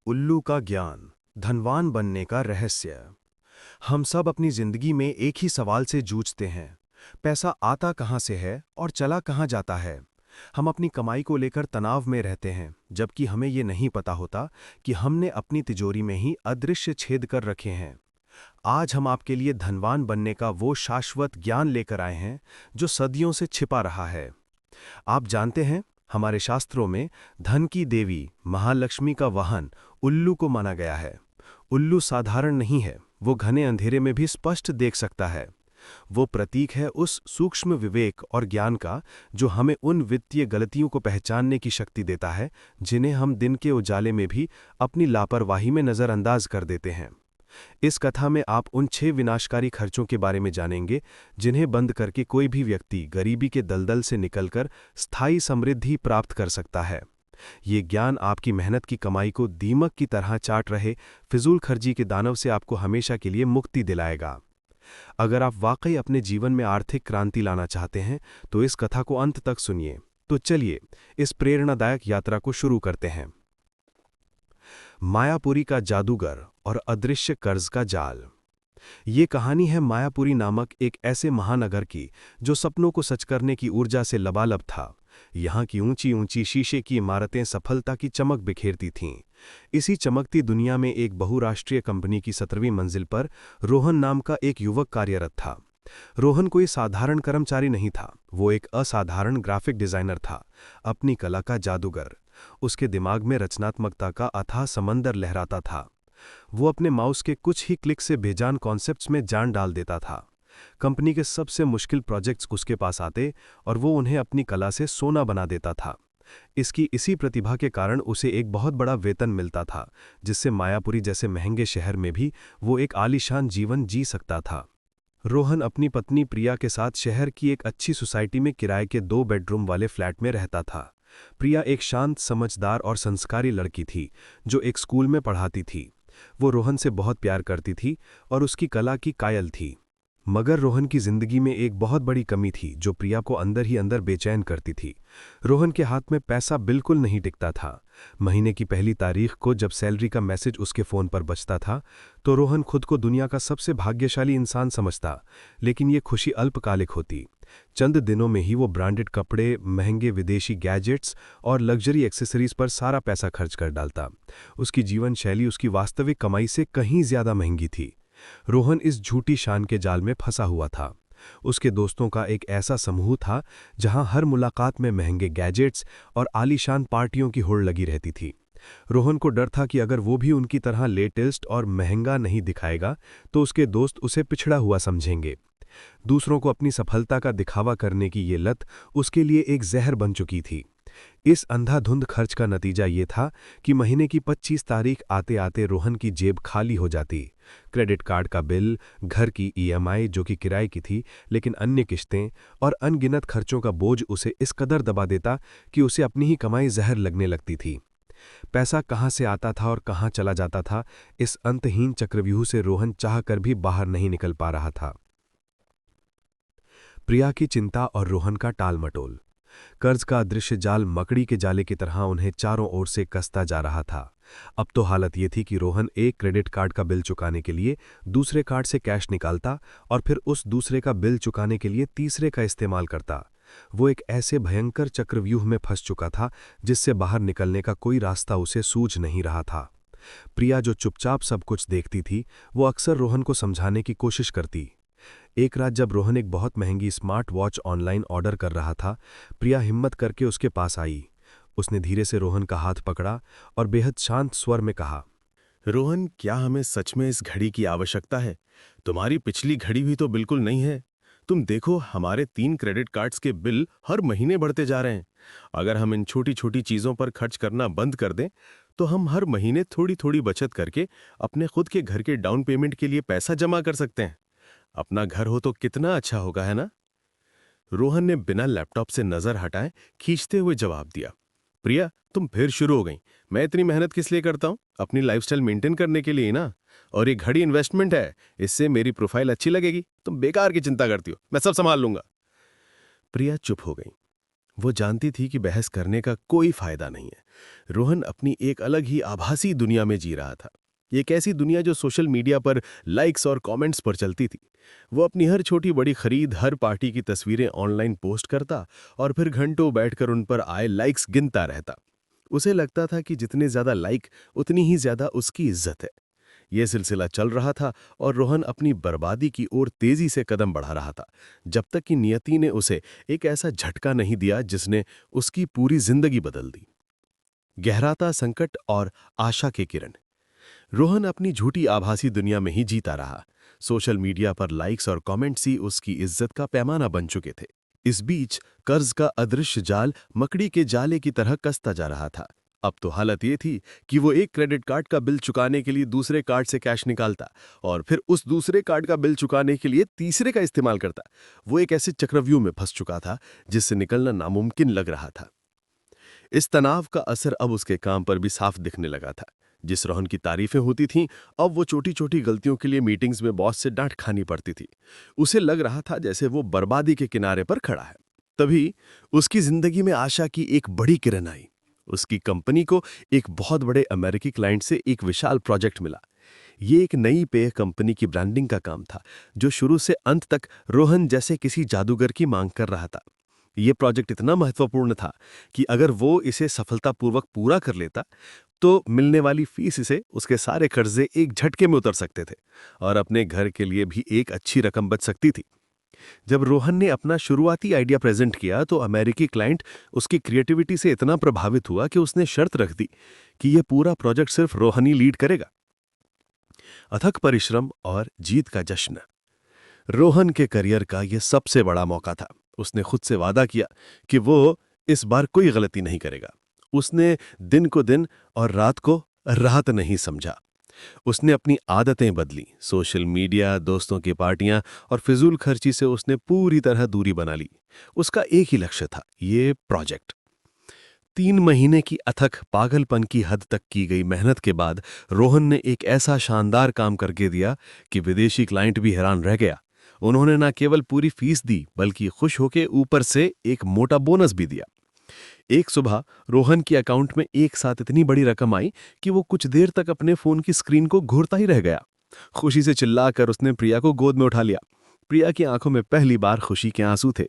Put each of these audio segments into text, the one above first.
उल्लू का ज्ञान, धनवान बनने का रहस्य। हम सब अपनी जिंदगी में एक ही सवाल से जूझते हैं। पैसा आता कहाँ से है और चला कहाँ जाता है। हम अपनी कमाई को लेकर तनाव में रहते हैं, जबकि हमें ये नहीं पता होता कि हमने अपनी तिजोरी में ही अदृश्य छेद कर रखे हैं। आज हम आपके लिए धनवान बनने का वो शाश्वत ज्ञान लेकर आए हैं जो सदियों से छिपा रहा है। आप जानते हैं, हमारे शास्त्रों में धन की देवी महालक्ष्मी का वाहन उल्लू को माना गया है। उल्लू साधारण नहीं है, वो घने अंधेरे में भी स्पष्ट देख सकता है। वो प्रतीक है उस सूक्ष्म विवेक और ज्ञान का जो हमें उन वित्तीय गलतियों को पहचानने की शक्ति देता है जिन्हें हम दिन के उजाले में भी अपनी लापरवाही में नज़रअंदाज कर देते हैं। इस कथा में आप उन 6 विनाशकारी खर्चों के बारे में जानेंगे जिन्हें बंद करके कोई भी व्यक्ति गरीबी के दलदल से निकलकर स्थायी समृद्धि प्राप्त कर सकता है। ये ज्ञान आपकी मेहनत की कमाई को दीमक की तरह चाट रहे फिजूल खर्ची के दानव से आपको हमेशा के लिए मुक्ति दिलाएगा। अगर आप वाकई अपने जीवन में आर्थिक क्रांति लाना चाहते हैं तो इस कथा को अंत तक सुनिए। तो चलिए इस प्रेरणादायक यात्रा को शुरू करते हैं। मायापुरी का जादूगर और अदृश्य कर्ज का जाल। ये कहानी है मायापुरी नामक एक ऐसे महानगर की जो सपनों को सच करने की ऊर्जा से लबालब था। यहाँ की ऊंची ऊंची शीशे की इमारतें सफलता की चमक बिखेरती थीं। इसी चमकती दुनिया में एक बहुराष्ट्रीय कंपनी की 17वीं मंजिल पर रोहन नाम का एक युवक कार्यरत था। रोहन कोई साधारण कर्मचारी नहीं था, वो एक असाधारण ग्राफिक डिजाइनर था, अपनी कला का जादूगर। उसके दिमाग में रचनात्मकता का अथाह समंदर लहराता था। वो अपने माउस के कुछ ही क्लिक से बेजान कॉन्सेप्ट्स में जान डाल देता था। कंपनी के सबसे मुश्किल प्रोजेक्ट्स उसके पास आते और वो उन्हें अपनी कला से सोना बना देता था। इसी प्रतिभा के कारण उसे एक बहुत बड़ा वेतन मिलता था, जिससे मायापुरी जैसे महंगे शहर में भी वो एक आलीशान जीवन जी सकता था। रोहन अपनी पत्नी प्रिया के साथ शहर की एक अच्छी सोसाइटी में किराए के 2 बेडरूम वाले फ्लैट में रहता था। प्रिया एक शांत, समझदार और संस्कारी लड़की थी जो एक स्कूल में पढ़ाती थी। वो रोहन से बहुत प्यार करती थी और उसकी कला की कायल थी। मगर रोहन की जिंदगी में एक बहुत बड़ी कमी थी जो प्रिया को अंदर ही अंदर बेचैन करती थी। रोहन के हाथ में पैसा बिल्कुल नहीं टिकता था। महीने की पहली तारीख को जब सैलरी का मैसेज उसके फ़ोन पर बजता था तो रोहन खुद को दुनिया का सबसे भाग्यशाली इंसान समझता, लेकिन ये खुशी अल्पकालिक होती। चंद दिनों में ही वो ब्रांडेड कपड़े, महंगे विदेशी गैजेट्स और लग्जरी एक्सेसरीज पर सारा पैसा खर्च कर डालता। उसकी जीवन शैली उसकी वास्तविक कमाई से कहीं ज्यादा महंगी थी। रोहन इस झूठी शान के जाल में फंसा हुआ था। उसके दोस्तों का एक ऐसा समूह था जहां हर मुलाकात में महंगे गैजेट्स और आलीशान पार्टियों की होड़ लगी रहती थी। रोहन को डर था कि अगर वो भी उनकी तरह लेटेस्ट और महंगा नहीं दिखाएगा तो उसके दोस्त उसे पिछड़ा हुआ समझेंगे। दूसरों को अपनी सफलता का दिखावा करने की ये लत उसके लिए एक जहर बन चुकी थी। इस अंधाधुंध खर्च का नतीजा ये था कि महीने की 25 तारीख आते आते रोहन की जेब खाली हो जाती। क्रेडिट कार्ड का बिल, घर की ईएमआई जो कि किराए की थी, लेकिन अन्य किश्तें और अनगिनत खर्चों का बोझ उसे इस कदर दबा देता कि उसे अपनी ही कमाई जहर लगने लगती थी। पैसा कहाँ से आता था और कहाँ चला जाता था, इस अंतहीन चक्रव्यूह से रोहन चाहकर भी बाहर नहीं निकल पा रहा था। प्रिया की चिंता और रोहन का टालमटोल। कर्ज का अदृश्य जाल मकड़ी के जाले की तरह उन्हें चारों ओर से कसता जा रहा था। अब तो हालत ये थी कि रोहन एक क्रेडिट कार्ड का बिल चुकाने के लिए दूसरे कार्ड से कैश निकालता और फिर उस दूसरे का बिल चुकाने के लिए तीसरे का इस्तेमाल करता। वो एक ऐसे भयंकर चक्रव्यूह में फंस चुका था जिससे बाहर निकलने का कोई रास्ता उसे सूझ नहीं रहा था। प्रिया जो चुपचाप सब कुछ देखती थी, वो अक्सर रोहन को समझाने की कोशिश करती। एक रात जब रोहन एक बहुत महंगी स्मार्ट वॉच ऑनलाइन ऑर्डर कर रहा था, प्रिया हिम्मत करके उसके पास आई। उसने धीरे से रोहन का हाथ पकड़ा और बेहद शांत स्वर में कहा, रोहन, क्या हमें सच में इस घड़ी की आवश्यकता है? तुम्हारी पिछली घड़ी भी तो बिल्कुल नहीं है। तुम देखो, हमारे 3 क्रेडिट कार्ड्स के बिल हर महीने बढ़ते जा रहे हैं। अगर हम इन छोटी छोटी चीजों पर खर्च करना बंद कर दें तो हम हर महीने थोड़ी थोड़ी बचत करके अपने खुद के घर के डाउन पेमेंट के लिए पैसा जमा कर सकते हैं। अपना घर हो तो कितना अच्छा होगा, है ना? रोहन ने बिना लैपटॉप से नजर हटाए खींचते हुए जवाब दिया। प्रिया, तुम फिर शुरू हो गई। मैं इतनी मेहनत किस लिए करता हूं? अपनी लाइफस्टाइल मेंटेन करने के लिए ही ना। और ये घड़ी इन्वेस्टमेंट है, इससे मेरी प्रोफाइल अच्छी लगेगी। तुम बेकार की चिंता करती हो, मैं सब संभाल लूंगा। प्रिया चुप हो गई। वो जानती थी कि बहस करने का कोई फायदा नहीं है। रोहन अपनी एक अलग ही आभासी दुनिया में जी रहा था। एक ऐसी दुनिया जो सोशल मीडिया पर लाइक्स और कमेंट्स पर चलती थी। वो अपनी हर छोटी बड़ी खरीद, हर पार्टी की तस्वीरें ऑनलाइन पोस्ट करता और फिर घंटों बैठकर उन पर आए लाइक्स गिनता रहता। उसे लगता था कि जितने ज्यादा लाइक उतनी ही ज्यादा उसकी इज्जत है। यह सिलसिला चल रहा था और रोहन अपनी बर्बादी की ओर तेजी से कदम बढ़ा रहा था, जब तक कि नियति ने उसे एक ऐसा झटका नहीं दिया जिसने उसकी पूरी जिंदगी बदल दी। गहराता संकट और आशा के किरण। रोहन अपनी झूठी आभासी दुनिया में ही जीता रहा। सोशल मीडिया पर लाइक्स और कमेंट्स ही उसकी इज्जत का पैमाना बन चुके थे। इस बीच कर्ज का अदृश्य जाल मकड़ी के जाले की तरह कसता जा रहा था। अब तो हालत ये थी कि वो एक क्रेडिट कार्ड का बिल चुकाने के लिए दूसरे कार्ड से कैश निकालता और फिर उस दूसरे कार्ड का बिल चुकाने के लिए तीसरे का इस्तेमाल करता। वो एक ऐसे चक्रव्यूह में फंस चुका था जिससे निकलना नामुमकिन लग रहा था। इस तनाव का असर अब उसके काम पर भी साफ दिखने लगा था। जिस रोहन की तारीफें होती थीं, अब वो छोटी छोटी गलतियों के लिए मीटिंग्स में बॉस से डांट खानी पड़ती थी। उसे लग रहा था जैसे वो बर्बादी के किनारे पर खड़ा है। तभी उसकी जिंदगी में आशा की एक बड़ी किरण आई। उसकी कंपनी को एक बहुत बड़े अमेरिकी क्लाइंट से एक विशाल प्रोजेक्ट मिला। ये एक नई पेय कंपनी की ब्रांडिंग का काम था, जो शुरू से अंत तक रोहन जैसे किसी जादूगर की मांग कर रहा था। ये प्रोजेक्ट इतना महत्वपूर्ण था कि अगर वो इसे सफलतापूर्वक पूरा कर लेता तो मिलने वाली फीस से उसके सारे कर्जे एक झटके में उतर सकते थे और अपने घर के लिए भी एक अच्छी रकम बच सकती थी। जब रोहन ने अपना शुरुआती आइडिया प्रेजेंट किया तो अमेरिकी क्लाइंट उसकी क्रिएटिविटी से इतना प्रभावित हुआ कि उसने शर्त रख दी कि यह पूरा प्रोजेक्ट सिर्फ रोहन ही लीड करेगा। अथक परिश्रम और जीत का जश्न। रोहन के करियर का यह सबसे बड़ा मौका था। उसने खुद से वादा किया कि वो इस बार कोई गलती नहीं करेगा। उसने दिन को दिन और रात को रात नहीं समझा। उसने अपनी आदतें बदली। सोशल मीडिया, दोस्तों की पार्टियां और फिजूल खर्ची से उसने पूरी तरह दूरी बना ली। उसका एक ही लक्ष्य था, ये प्रोजेक्ट। 3 महीने की अथक पागलपन की हद तक की गई मेहनत के बाद रोहन ने एक ऐसा शानदार काम करके दिया कि विदेशी क्लाइंट भी हैरान रह गया। उन्होंने न केवल पूरी फीस दी बल्कि खुश होकर ऊपर से एक मोटा बोनस भी दिया। एक सुबह रोहन के अकाउंट में एक साथ इतनी बड़ी रकम आई कि वो कुछ देर तक अपने फोन की स्क्रीन को घूरता ही रह गया। खुशी से चिल्लाकर उसने प्रिया को गोद में उठा लिया। प्रिया की आंखों में पहली बार खुशी के आंसू थे।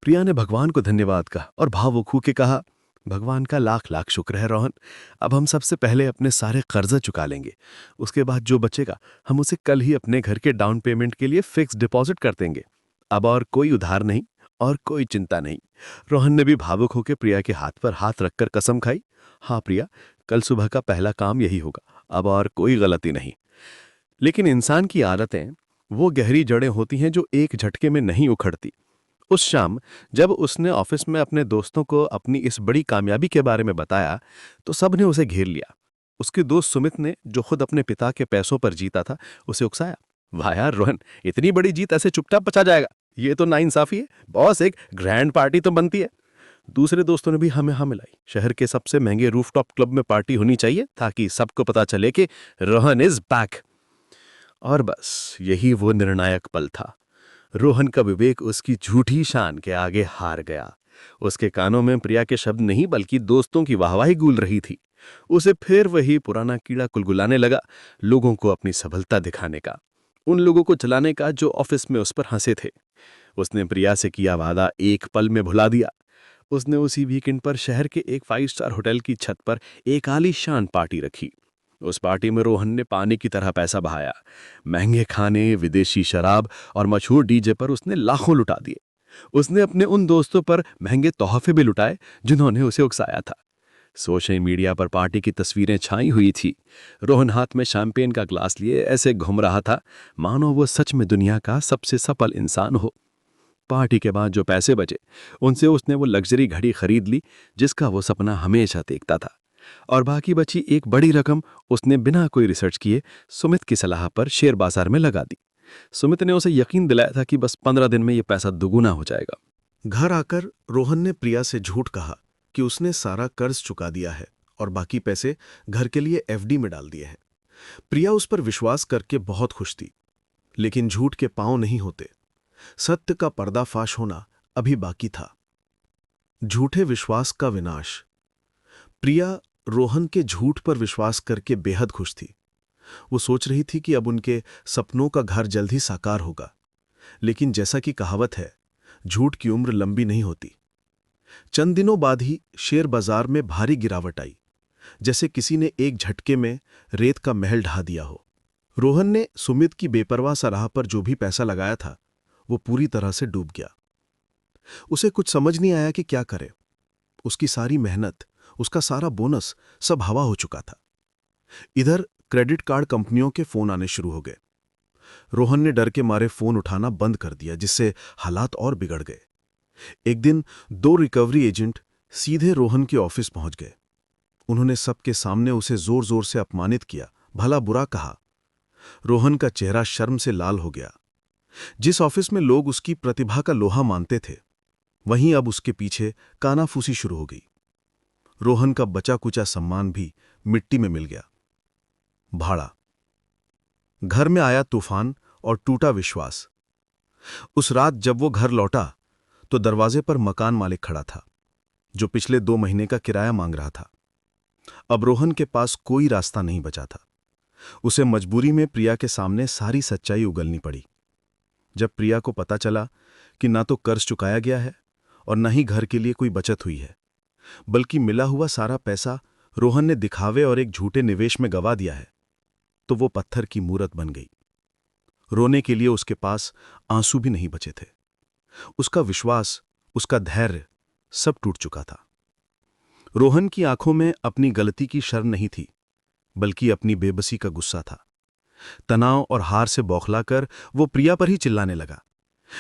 प्रिया ने भगवान को धन्यवाद कहा और भावुक होकर कहा, भगवान का लाख लाख शुक्र है रोहन। अब हम सबसे पहले अपने सारे कर्जा चुका लेंगे। उसके बाद जो बचेगा हम उसे कल ही अपने घर के डाउन पेमेंट के लिए फिक्स डिपॉजिट कर देंगे। अब और कोई उधार नहीं और कोई चिंता नहीं। रोहन ने भी भावुक होकर प्रिया के हाथ पर हाथ रखकर कसम खाई, हाँ प्रिया, कल सुबह का पहला काम यही होगा, अब और कोई गलती नहीं। लेकिन इंसान की आदतें वो गहरी जड़ें होती हैं जो एक झटके में नहीं उखड़ती। उस शाम जब उसने ऑफिस में अपने दोस्तों को अपनी इस बड़ी कामयाबी के बारे में बताया तो सबने उसे घेर लिया। उसके दोस्त सुमित ने, जो खुद अपने पिता के पैसों पर जीता था, उसे उकसाया, वाह यार रोहन, इतनी बड़ी जीत ऐसे चुपचाप पचा जाएगा? ये तो नाइंसाफी है। बॉस, एक ग्रैंड पार्टी तो बनती है। दूसरे दोस्तों ने भी हमें हाँ मिलाई, शहर के सबसे महंगे रूफटॉप क्लब में पार्टी होनी चाहिए ताकि सबको पता चले कि रोहन इज बैक। और बस यही वो निर्णायक पल था। रोहन का विवेक उसकी झूठी शान के आगे हार गया। उसके कानों में प्रिया के शब्द नहीं बल्कि दोस्तों की वाहवाही गूंज रही थी। उसे फिर वही पुराना कीड़ा कुलकुलाने लगा, लोगों को अपनी सफलता दिखाने का, उन लोगों को चलाने का जो ऑफिस में उस पर हंसे थे। उसने प्रिया से किया वादा एक पल में भुला दिया। उसने उसी वीकेंड पर शहर के एक 5 स्टार होटल की छत पर एक आलीशान पार्टी रखी। उस पार्टी में रोहन ने पानी की तरह पैसा बहाया। महंगे खाने, विदेशी शराब और मशहूर डीजे पर उसने लाखों लुटा दिए। उसने अपने उन दोस्तों पर महंगे तोहफे भी लुटाए जिन्होंने उसे उकसाया था। सोशल मीडिया पर पार्टी की तस्वीरें छाई हुई थी। रोहन हाथ में शैंपेन का ग्लास लिए ऐसे घूम रहा था मानो वो सच में दुनिया का सबसे सफल इंसान हो। पार्टी के बाद जो पैसे बचे उनसे उसने वो लग्जरी घड़ी खरीद ली जिसका वो सपना हमेशा देखता था, और बाकी बची एक बड़ी रकम उसने बिना कोई रिसर्च किए सुमित की सलाह पर शेयर बाजार में लगा दी। सुमित ने उसे यकीन दिलाया था कि बस 15 दिन में ये पैसा दुगुना हो जाएगा। घर आकर रोहन ने प्रिया से झूठ कहा कि उसने सारा कर्ज चुका दिया है और बाकी पैसे घर के लिए एफडी में डाल दिए हैं। प्रिया उस पर विश्वास करके बहुत खुश थी, लेकिन झूठ के पांव नहीं होते। सत्य का पर्दाफाश होना अभी बाकी था। झूठे विश्वास का विनाश। प्रिया रोहन के झूठ पर विश्वास करके बेहद खुश थी। वो सोच रही थी कि अब उनके सपनों का घर जल्द ही साकार होगा। लेकिन जैसा कि कहावत है, झूठ की उम्र लंबी नहीं होती। चंद दिनों बाद ही शेयर बाजार में भारी गिरावट आई, जैसे किसी ने एक झटके में रेत का महल ढा दिया हो। रोहन ने सुमित की बेपरवाह सलाह पर जो भी पैसा लगाया था, वो पूरी तरह से डूब गया। उसे कुछ समझ नहीं आया कि क्या करे। उसकी सारी मेहनत, उसका सारा बोनस सब हवा हो चुका था। इधर क्रेडिट कार्ड कंपनियों के फोन आने शुरू हो गए। रोहन ने डर के मारे फोन उठाना बंद कर दिया, जिससे हालात और बिगड़ गए। एक दिन 2 रिकवरी एजेंट सीधे रोहन के ऑफिस पहुंच गए। उन्होंने सबके सामने उसे जोर जोर से अपमानित किया, भला बुरा कहा। रोहन का चेहरा शर्म से लाल हो गया। जिस ऑफिस में लोग उसकी प्रतिभा का लोहा मानते थे, वहीं अब उसके पीछे कानाफूसी शुरू हो गई। रोहन का बचा कुचा सम्मान भी मिट्टी में मिल गया। भाड़ा। घर में आया तूफान और टूटा विश्वास। उस रात जब वो घर लौटा तो दरवाजे पर मकान मालिक खड़ा था, जो पिछले 2 महीने का किराया मांग रहा था। अब रोहन के पास कोई रास्ता नहीं बचा था। उसे मजबूरी में प्रिया के सामने सारी सच्चाई उगलनी पड़ी। जब प्रिया को पता चला कि ना तो कर्ज चुकाया गया है और न ही घर के लिए कोई बचत हुई है, बल्कि मिला हुआ सारा पैसा रोहन ने दिखावे और एक झूठे निवेश में गवा दिया है, तो वो पत्थर की मूरत बन गई। रोने के लिए उसके पास आंसू भी नहीं बचे थे। उसका विश्वास, उसका धैर्य सब टूट चुका था। रोहन की आंखों में अपनी गलती की शर्म नहीं थी, बल्कि अपनी बेबसी का गुस्सा था। तनाव और हार से बौखलाकर वो प्रिया पर ही चिल्लाने लगा।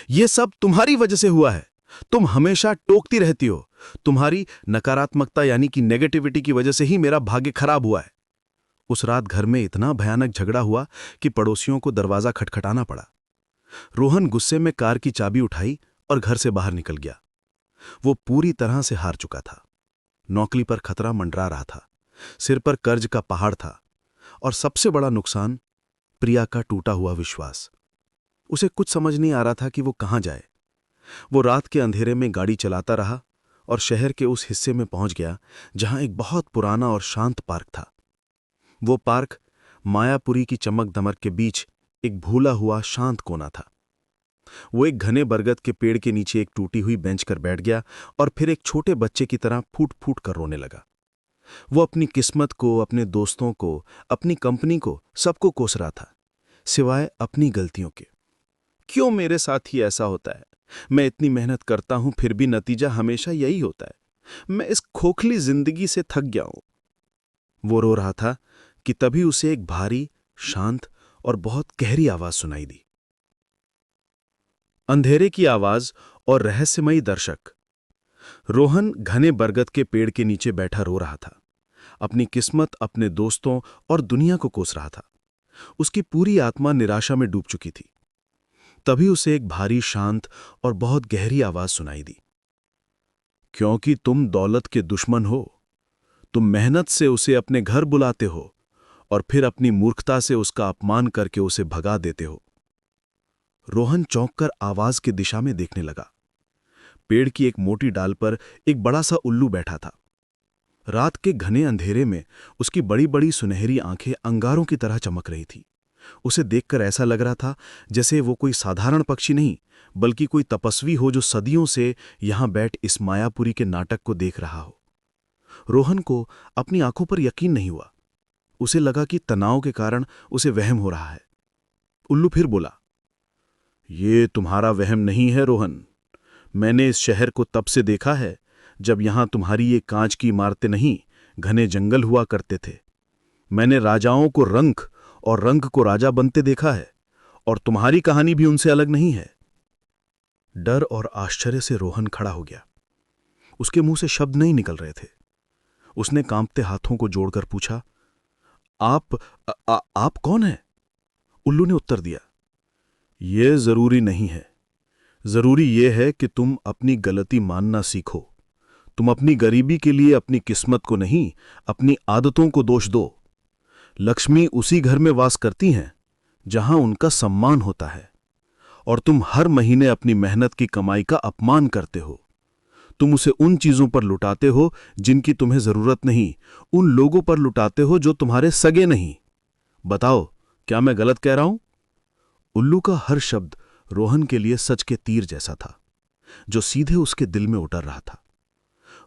ये सब तुम्हारी वजह से हुआ है। तुम हमेशा टोकती रहती हो। तुम्हारी नकारात्मकता यानी कि नेगेटिविटी की वजह से ही मेरा भाग्य खराब हुआ है। उस रात घर में इतना भयानक झगड़ा हुआ कि पड़ोसियों को दरवाजा खटखटाना पड़ा। रोहन गुस्से में कार की चाबी उठाई और घर से बाहर निकल गया। वो पूरी तरह से हार चुका था। नौकरी पर खतरा मंडरा रहा था, सिर पर कर्ज का पहाड़ था, और सबसे बड़ा नुकसान प्रिया का टूटा हुआ विश्वास। उसे कुछ समझ नहीं आ रहा था कि वो कहां जाए। वो रात के अंधेरे में गाड़ी चलाता रहा और शहर के उस हिस्से में पहुंच गया जहां एक बहुत पुराना और शांत पार्क था। वो पार्क मायापुरी की चमक दमक के बीच एक भूला हुआ शांत कोना था। वो एक घने बरगद के पेड़ के नीचे एक टूटी हुई बेंच कर बैठ गया और फिर एक छोटे बच्चे की तरह फूट फूट कर रोने लगा। वो अपनी किस्मत को, अपने दोस्तों को, अपनी कंपनी को, सबको कोस रहा था, सिवाय अपनी गलतियों के। क्यों मेरे साथ ही ऐसा होता है? मैं इतनी मेहनत करता हूं, फिर भी नतीजा हमेशा यही होता है। मैं इस खोखली जिंदगी से थक गया हूं। वो रो रहा था कि तभी उसे एक भारी, शांत और बहुत गहरी आवाज सुनाई दी। अंधेरे की आवाज और रहस्यमयी दर्शक। रोहन घने बरगद के पेड़ के नीचे बैठा रो रहा था। अपनी किस्मत, अपने दोस्तों और दुनिया को कोस रहा था। उसकी पूरी आत्मा निराशा में डूब चुकी थी। तभी उसे एक भारी, शांत और बहुत गहरी आवाज सुनाई दी। क्योंकि तुम दौलत के दुश्मन हो, तुम मेहनत से उसे अपने घर बुलाते हो और फिर अपनी मूर्खता से उसका अपमान करके उसे भगा देते हो। रोहन चौंककर आवाज की दिशा में देखने लगा। पेड़ की एक मोटी डाल पर एक बड़ा सा उल्लू बैठा था। रात के घने अंधेरे में उसकी बड़ी बड़ी सुनहरी आंखें अंगारों की तरह चमक रही थी। उसे देखकर ऐसा लग रहा था जैसे वो कोई साधारण पक्षी नहीं, बल्कि कोई तपस्वी हो जो सदियों से यहां बैठ इस मायापुरी के नाटक को देख रहा हो। रोहन को अपनी आंखों पर यकीन नहीं हुआ। उसे लगा कि तनाव के कारण उसे वहम हो रहा है। उल्लू फिर बोला, ये तुम्हारा वहम नहीं है रोहन। मैंने इस शहर को तब से देखा है जब यहां तुम्हारी ये कांच की इमारतें नहीं, घने जंगल हुआ करते थे। मैंने राजाओं को रंक और रंक को राजा बनते देखा है, और तुम्हारी कहानी भी उनसे अलग नहीं है। डर और आश्चर्य से रोहन खड़ा हो गया। उसके मुंह से शब्द नहीं निकल रहे थे। उसने कांपते हाथों को जोड़कर पूछा, आप कौन हैं? उल्लू ने उत्तर दिया, यह जरूरी नहीं है। जरूरी यह है कि तुम अपनी गलती मानना सीखो। तुम अपनी गरीबी के लिए अपनी किस्मत को नहीं, अपनी आदतों को दोष दो। लक्ष्मी उसी घर में वास करती हैं जहां उनका सम्मान होता है, और तुम हर महीने अपनी मेहनत की कमाई का अपमान करते हो। तुम उसे उन चीजों पर लुटाते हो जिनकी तुम्हें जरूरत नहीं, उन लोगों पर लुटाते हो जो तुम्हारे सगे नहीं। बताओ, क्या मैं गलत कह रहा हूं? उल्लू का हर शब्द रोहन के लिए सच के तीर जैसा था, जो सीधे उसके दिल में उतर रहा था।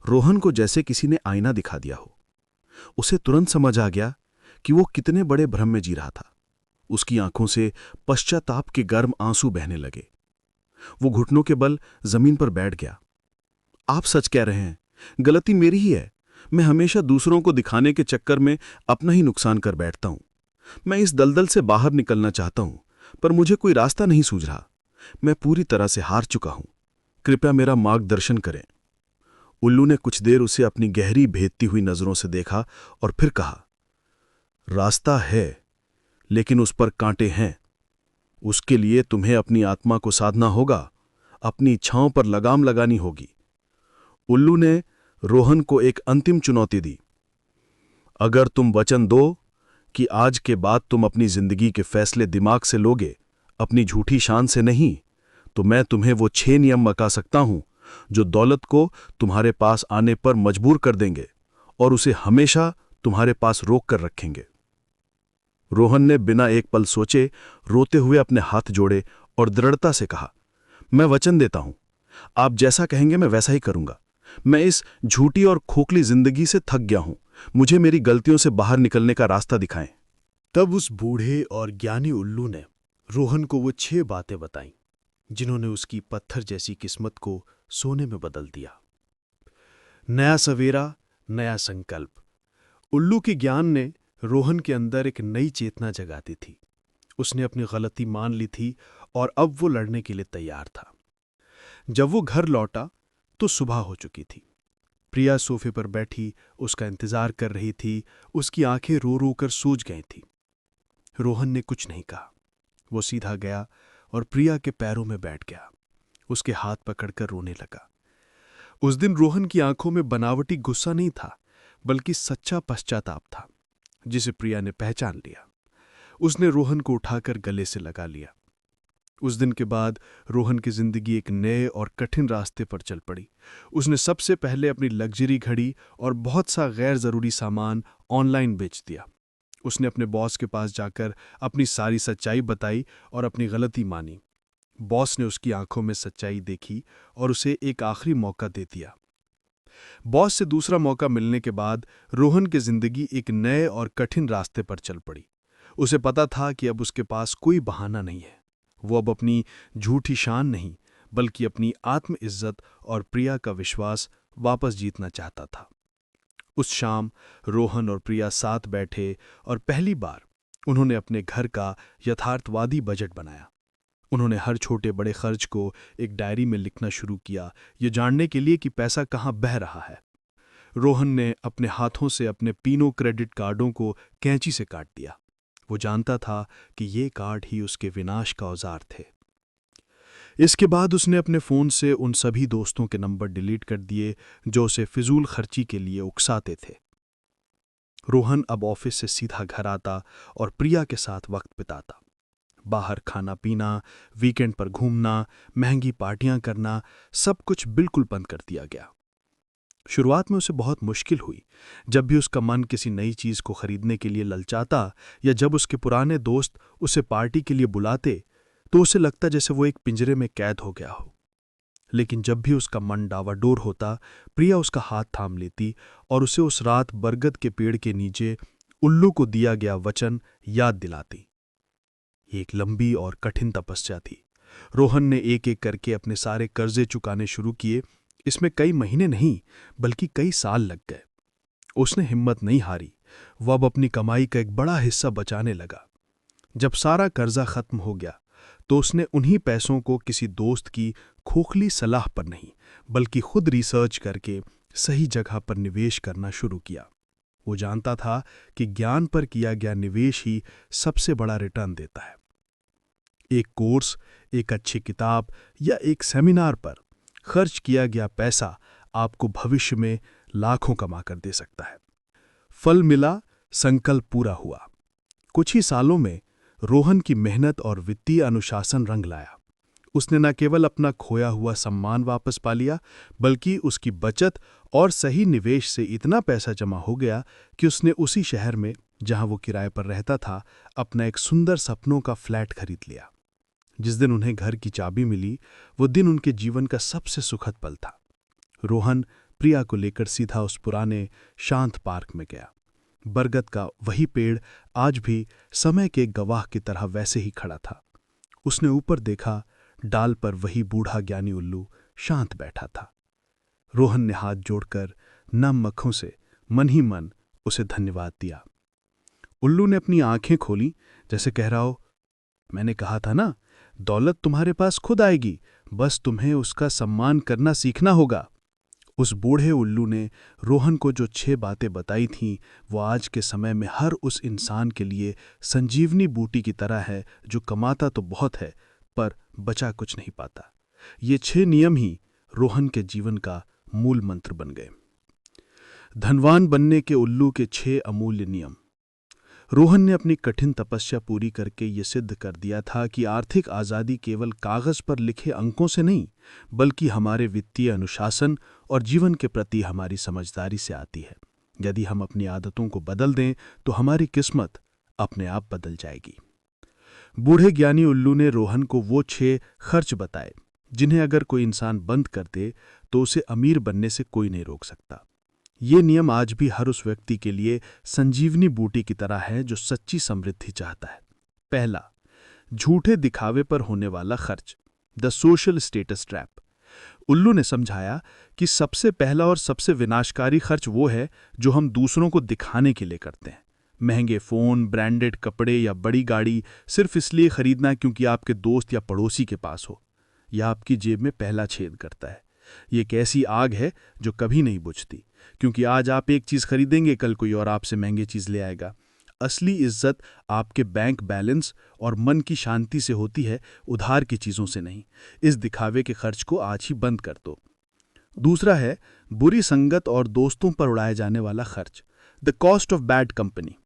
रोहन को जैसे किसी ने आईना दिखा दिया हो। उसे तुरंत समझ आ गया कि वो कितने बड़े भ्रम में जी रहा था। उसकी आंखों से पश्चाताप के गर्म आंसू बहने लगे। वो घुटनों के बल जमीन पर बैठ गया। आप सच कह रहे हैं, गलती मेरी ही है। मैं हमेशा दूसरों को दिखाने के चक्कर में अपना ही नुकसान कर बैठता हूं। मैं इस दलदल से बाहर निकलना चाहता हूं, पर मुझे कोई रास्ता नहीं सूझ रहा। मैं पूरी तरह से हार चुका हूं। कृपया मेरा मार्गदर्शन करें। उल्लू ने कुछ देर उसे अपनी गहरी भेदती हुई नजरों से देखा और फिर कहा, रास्ता है, लेकिन उस पर कांटे हैं। उसके लिए तुम्हें अपनी आत्मा को साधना होगा, अपनी इच्छाओं पर लगाम लगानी होगी। उल्लू ने रोहन को एक अंतिम चुनौती दी। अगर तुम वचन दो कि आज के बाद तुम अपनी जिंदगी के फैसले दिमाग से लोगे, अपनी झूठी शान से नहीं, तो मैं तुम्हें वो 6 नियम बता सकता हूं जो दौलत को तुम्हारे पास आने पर मजबूर कर देंगे और उसे हमेशा तुम्हारे पास रोक कर रखेंगे। रोहन ने बिना एक पल सोचे रोते हुए अपने हाथ जोड़े और दृढ़ता से कहा, मैं वचन देता हूं, आप जैसा कहेंगे मैं वैसा ही करूंगा। मैं इस झूठी और खोखली जिंदगी से थक गया हूं। मुझे मेरी गलतियों से बाहर निकलने का रास्ता दिखाएं। तब उस बूढ़े और ज्ञानी उल्लू ने रोहन को वो 6 बातें बताईं, जिन्होंने उसकी पत्थर जैसी किस्मत को सोने में बदल दिया। नया सवेरा, नया संकल्प। उल्लू के ज्ञान ने रोहन के अंदर एक नई चेतना जगा दी थी। उसने अपनी गलती मान ली थी और अब वो लड़ने के लिए तैयार था। जब वो घर लौटा तो सुबह हो चुकी थी। प्रिया सोफे पर बैठी उसका इंतजार कर रही थी। उसकी आंखें रो रो कर सूज गई थीं। रोहन ने कुछ नहीं कहा। वो सीधा गया और प्रिया के पैरों में बैठ गया। उसके हाथ पकड़कर रोने लगा। उस दिन रोहन की आंखों में बनावटी गुस्सा नहीं था, बल्कि सच्चा पश्चाताप था, जिसे प्रिया ने पहचान लिया। उसने रोहन को उठाकर गले से लगा लिया। उस दिन के बाद रोहन की जिंदगी एक नए और कठिन रास्ते पर चल पड़ी। उसने सबसे पहले अपनी लग्जरी घड़ी और बहुत सा गैर जरूरी सामान ऑनलाइन बेच दिया। उसने अपने बॉस के पास जाकर अपनी सारी सच्चाई बताई और अपनी गलती मानी। बॉस ने उसकी आंखों में सच्चाई देखी और उसे एक आखिरी मौका दे दिया। बॉस से दूसरा मौका मिलने के बाद रोहन की जिंदगी एक नए और कठिन रास्ते पर चल पड़ी। उसे पता था कि अब उसके पास कोई बहाना नहीं है। वो अब अपनी झूठी शान नहीं, बल्कि अपनी आत्म इज्जत और प्रिया का विश्वास वापस जीतना चाहता था। उस शाम रोहन और प्रिया साथ बैठे और पहली बार उन्होंने अपने घर का यथार्थवादी बजट बनाया। उन्होंने हर छोटे बड़े खर्च को एक डायरी में लिखना शुरू किया, ये जानने के लिए कि पैसा कहाँ बह रहा है। रोहन ने अपने हाथों से अपने तीनों क्रेडिट कार्डों को कैंची से काट दिया। वो जानता था कि ये कार्ड ही उसके विनाश का औजार थे। इसके बाद उसने अपने फोन से उन सभी दोस्तों के नंबर डिलीट कर दिए जो उसे फिजूल खर्ची के लिए उकसाते थे। रोहन अब ऑफिस से सीधा घर आता और प्रिया के साथ वक्त बिताता। बाहर खाना पीना, वीकेंड पर घूमना, महंगी पार्टियां करना, सब कुछ बिल्कुल बंद कर दिया गया। शुरुआत में उसे बहुत मुश्किल हुई। जब भी उसका मन किसी नई चीज को खरीदने के लिए ललचाता या जब उसके पुराने दोस्त उसे पार्टी के लिए बुलाते, तो उसे लगता जैसे वो एक पिंजरे में कैद हो गया हो। लेकिन जब भी उसका मन डावाडोर होता, प्रिया उसका हाथ थाम लेती और उसे उस रात बरगद के पेड़ के नीचे उल्लू को दिया गया वचन याद दिलाती। ये एक लंबी और कठिन तपस्या थी। रोहन ने एक एक करके अपने सारे कर्जे चुकाने शुरू किए। इसमें कई महीने नहीं, बल्कि कई साल लग गए। उसने हिम्मत नहीं हारी। वह अब अपनी कमाई का एक बड़ा हिस्सा बचाने लगा। जब सारा कर्जा खत्म हो गया, तो उसने उन्हीं पैसों को किसी दोस्त की खोखली सलाह पर नहीं, बल्कि खुद रिसर्च करके सही जगह पर निवेश करना शुरू किया। वो जानता था कि ज्ञान पर किया गया निवेश ही सबसे बड़ा रिटर्न देता है। एक कोर्स, एक अच्छी किताब या एक सेमिनार पर खर्च किया गया पैसा आपको भविष्य में लाखों कमा कर दे सकता है। फल मिला, संकल्प पूरा हुआ। कुछ ही सालों में रोहन की मेहनत और वित्तीय अनुशासन रंग लाया। उसने न केवल अपना खोया हुआ सम्मान वापस पा लिया, बल्कि उसकी बचत और सही निवेश से इतना पैसा जमा हो गया कि उसने उसी शहर में, जहां वो किराए पर रहता था, अपना एक सुंदर सपनों का फ्लैट खरीद लिया। जिस दिन उन्हें घर की चाबी मिली, वो दिन उनके जीवन का सबसे सुखद पल था। रोहन प्रिया को लेकर सीधा उस पुराने शांत पार्क में गया। बरगद का वही पेड़ आज भी समय के गवाह की तरह वैसे ही खड़ा था। उसने ऊपर देखा, डाल पर वही बूढ़ा ज्ञानी उल्लू शांत बैठा था। रोहन ने हाथ जोड़कर नम आंखों से मन ही मन उसे धन्यवाद दिया। उल्लू ने अपनी आंखें खोली, जैसे कह रहा हो, मैंने कहा था ना, दौलत तुम्हारे पास खुद आएगी, बस तुम्हें उसका सम्मान करना सीखना होगा। उस बूढ़े उल्लू ने रोहन को जो 6 बातें बताई थीं, वो आज के समय में हर उस इंसान के लिए संजीवनी बूटी की तरह है जो कमाता तो बहुत है पर बचा कुछ नहीं पाता। ये 6 नियम ही रोहन के जीवन का मूल मंत्र बन गए। धनवान बनने के उल्लू के 6 अमूल्य नियम। रोहन ने अपनी कठिन तपस्या पूरी करके ये सिद्ध कर दिया था कि आर्थिक आज़ादी केवल कागज पर लिखे अंकों से नहीं, बल्कि हमारे वित्तीय अनुशासन और जीवन के प्रति हमारी समझदारी से आती है। यदि हम अपनी आदतों को बदल दें तो हमारी किस्मत अपने आप बदल जाएगी। बूढ़े ज्ञानी उल्लू ने रोहन को वो 6 खर्च बताए जिन्हें अगर कोई इंसान बंद कर दे तो उसे अमीर बनने से कोई नहीं रोक सकता। ये नियम आज भी हर उस व्यक्ति के लिए संजीवनी बूटी की तरह है जो सच्ची समृद्धि चाहता है। पहला, झूठे दिखावे पर होने वाला खर्च, द सोशल स्टेटस ट्रैप। उल्लू ने समझाया कि सबसे पहला और सबसे विनाशकारी खर्च वो है जो हम दूसरों को दिखाने के लिए करते हैं। महंगे फ़ोन, ब्रांडेड कपड़े या बड़ी गाड़ी सिर्फ इसलिए खरीदना क्योंकि आपके दोस्त या पड़ोसी के पास हो। यह आपकी जेब में पहला छेद करता है। ये एक ऐसी आग है जो कभी नहीं बुझती, क्योंकि आज आप एक चीज़ खरीदेंगे, कल कोई और आपसे महंगी चीज़ ले आएगा। असली इज्जत आपके बैंक बैलेंस और मन की शांति से होती है, उधार की चीज़ों से नहीं। इस दिखावे के खर्च को आज ही बंद कर दो। दूसरा है बुरी संगत और दोस्तों पर उड़ाए जाने वाला खर्च, the cost of bad company.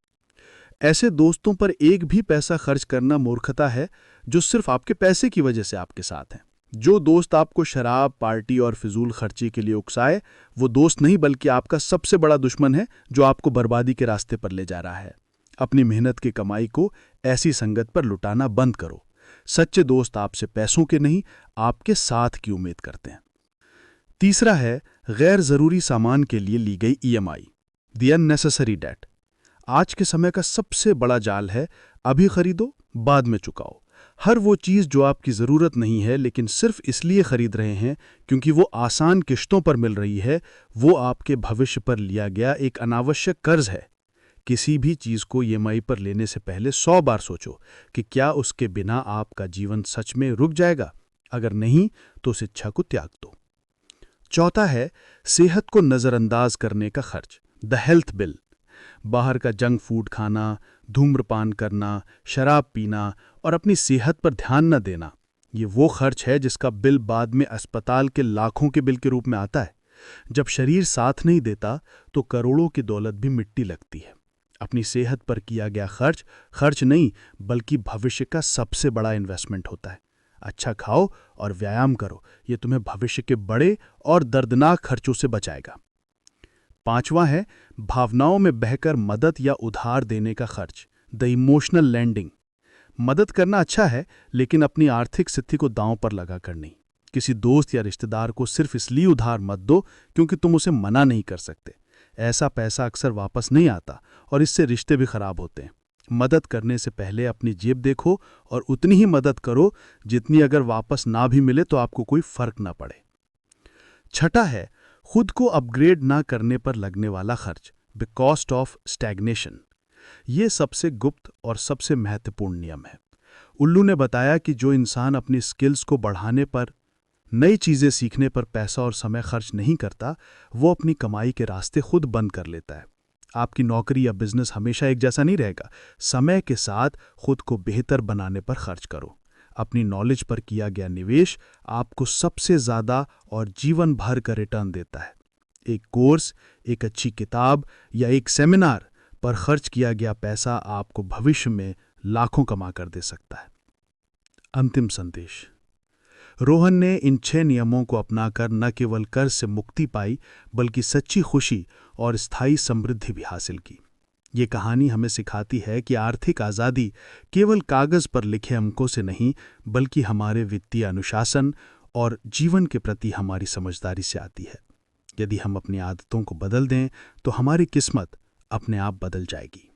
ऐसे दोस्तों पर एक भी पैसा खर्च करना मूर्खता है जो सिर्फ आपके पैसे की वजह से आपके साथ हैं। जो दोस्त आपको शराब, पार्टी और फिजूल खर्ची के लिए उकसाए, वो दोस्त नहीं बल्कि आपका सबसे बड़ा दुश्मन है जो आपको बर्बादी के रास्ते पर ले जा रहा है। अपनी मेहनत की कमाई को ऐसी संगत पर लुटाना बंद करो। सच्चे दोस्त आपसे पैसों के नहीं, आपके साथ की उम्मीद करते हैं। तीसरा है गैर जरूरी सामान के लिए ली गई EMI, द अननेसेसरी डेट। आज के समय का सबसे बड़ा जाल है अभी खरीदो बाद में चुकाओ। हर वो चीज़ जो आपकी ज़रूरत नहीं है लेकिन सिर्फ इसलिए खरीद रहे हैं क्योंकि वो आसान किश्तों पर मिल रही है, वो आपके भविष्य पर लिया गया एक अनावश्यक कर्ज है। किसी भी चीज़ को EMI पर लेने से पहले 100 बार सोचो कि क्या उसके बिना आपका जीवन सच में रुक जाएगा। अगर नहीं तो उस इच्छा को त्याग दो। चौथा है सेहत को नज़रअंदाज करने का खर्च, द हेल्थ बिल। बाहर का जंक फूड खाना, धूम्रपान करना, शराब पीना और अपनी सेहत पर ध्यान न देना, ये वो खर्च है जिसका बिल बाद में अस्पताल के लाखों के बिल के रूप में आता है। जब शरीर साथ नहीं देता तो करोड़ों की दौलत भी मिट्टी लगती है। अपनी सेहत पर किया गया खर्च नहीं बल्कि भविष्य का सबसे बड़ा इन्वेस्टमेंट होता है। अच्छा खाओ और व्यायाम करो, ये तुम्हें भविष्य के बड़े और दर्दनाक खर्चों से बचाएगा। पांचवा है भावनाओं में बहकर मदद या उधार देने का खर्च, द इमोशनल लैंडिंग। मदद करना अच्छा है लेकिन अपनी आर्थिक स्थिति को दांव पर लगा कर नहीं। किसी दोस्त या रिश्तेदार को सिर्फ इसलिए उधार मत दो क्योंकि तुम उसे मना नहीं कर सकते। ऐसा पैसा अक्सर वापस नहीं आता और इससे रिश्ते भी खराब होते हैं। मदद करने से पहले अपनी जेब देखो और उतनी ही मदद करो जितनी अगर वापस ना भी मिले तो आपको कोई फर्क ना पड़े। छठा है खुद को अपग्रेड ना करने पर लगने वाला खर्च, द कॉस्ट ऑफ स्टैग्नेशन। ये सबसे गुप्त और सबसे महत्वपूर्ण नियम है। उल्लू ने बताया कि जो इंसान अपनी स्किल्स को बढ़ाने पर, नई चीज़ें सीखने पर पैसा और समय खर्च नहीं करता, वो अपनी कमाई के रास्ते खुद बंद कर लेता है। आपकी नौकरी या बिजनेस हमेशा एक जैसा नहीं रहेगा। समय के साथ खुद को बेहतर बनाने पर खर्च करो। अपनी नॉलेज पर किया गया निवेश आपको सबसे ज़्यादा और जीवन भर का रिटर्न देता है। एक कोर्स, एक अच्छी किताब या एक सेमिनार पर खर्च किया गया पैसा आपको भविष्य में लाखों कमा कर दे सकता है। अंतिम संदेश, रोहन ने इन 6 नियमों को अपनाकर न केवल कर्ज से मुक्ति पाई बल्कि सच्ची खुशी और स्थायी समृद्धि भी हासिल की। ये कहानी हमें सिखाती है कि आर्थिक आज़ादी केवल कागज़ पर लिखे अंकों से नहीं बल्कि हमारे वित्तीय अनुशासन और जीवन के प्रति हमारी समझदारी से आती है। यदि हम अपनी आदतों को बदल दें तो हमारी किस्मत अपने आप बदल जाएगी।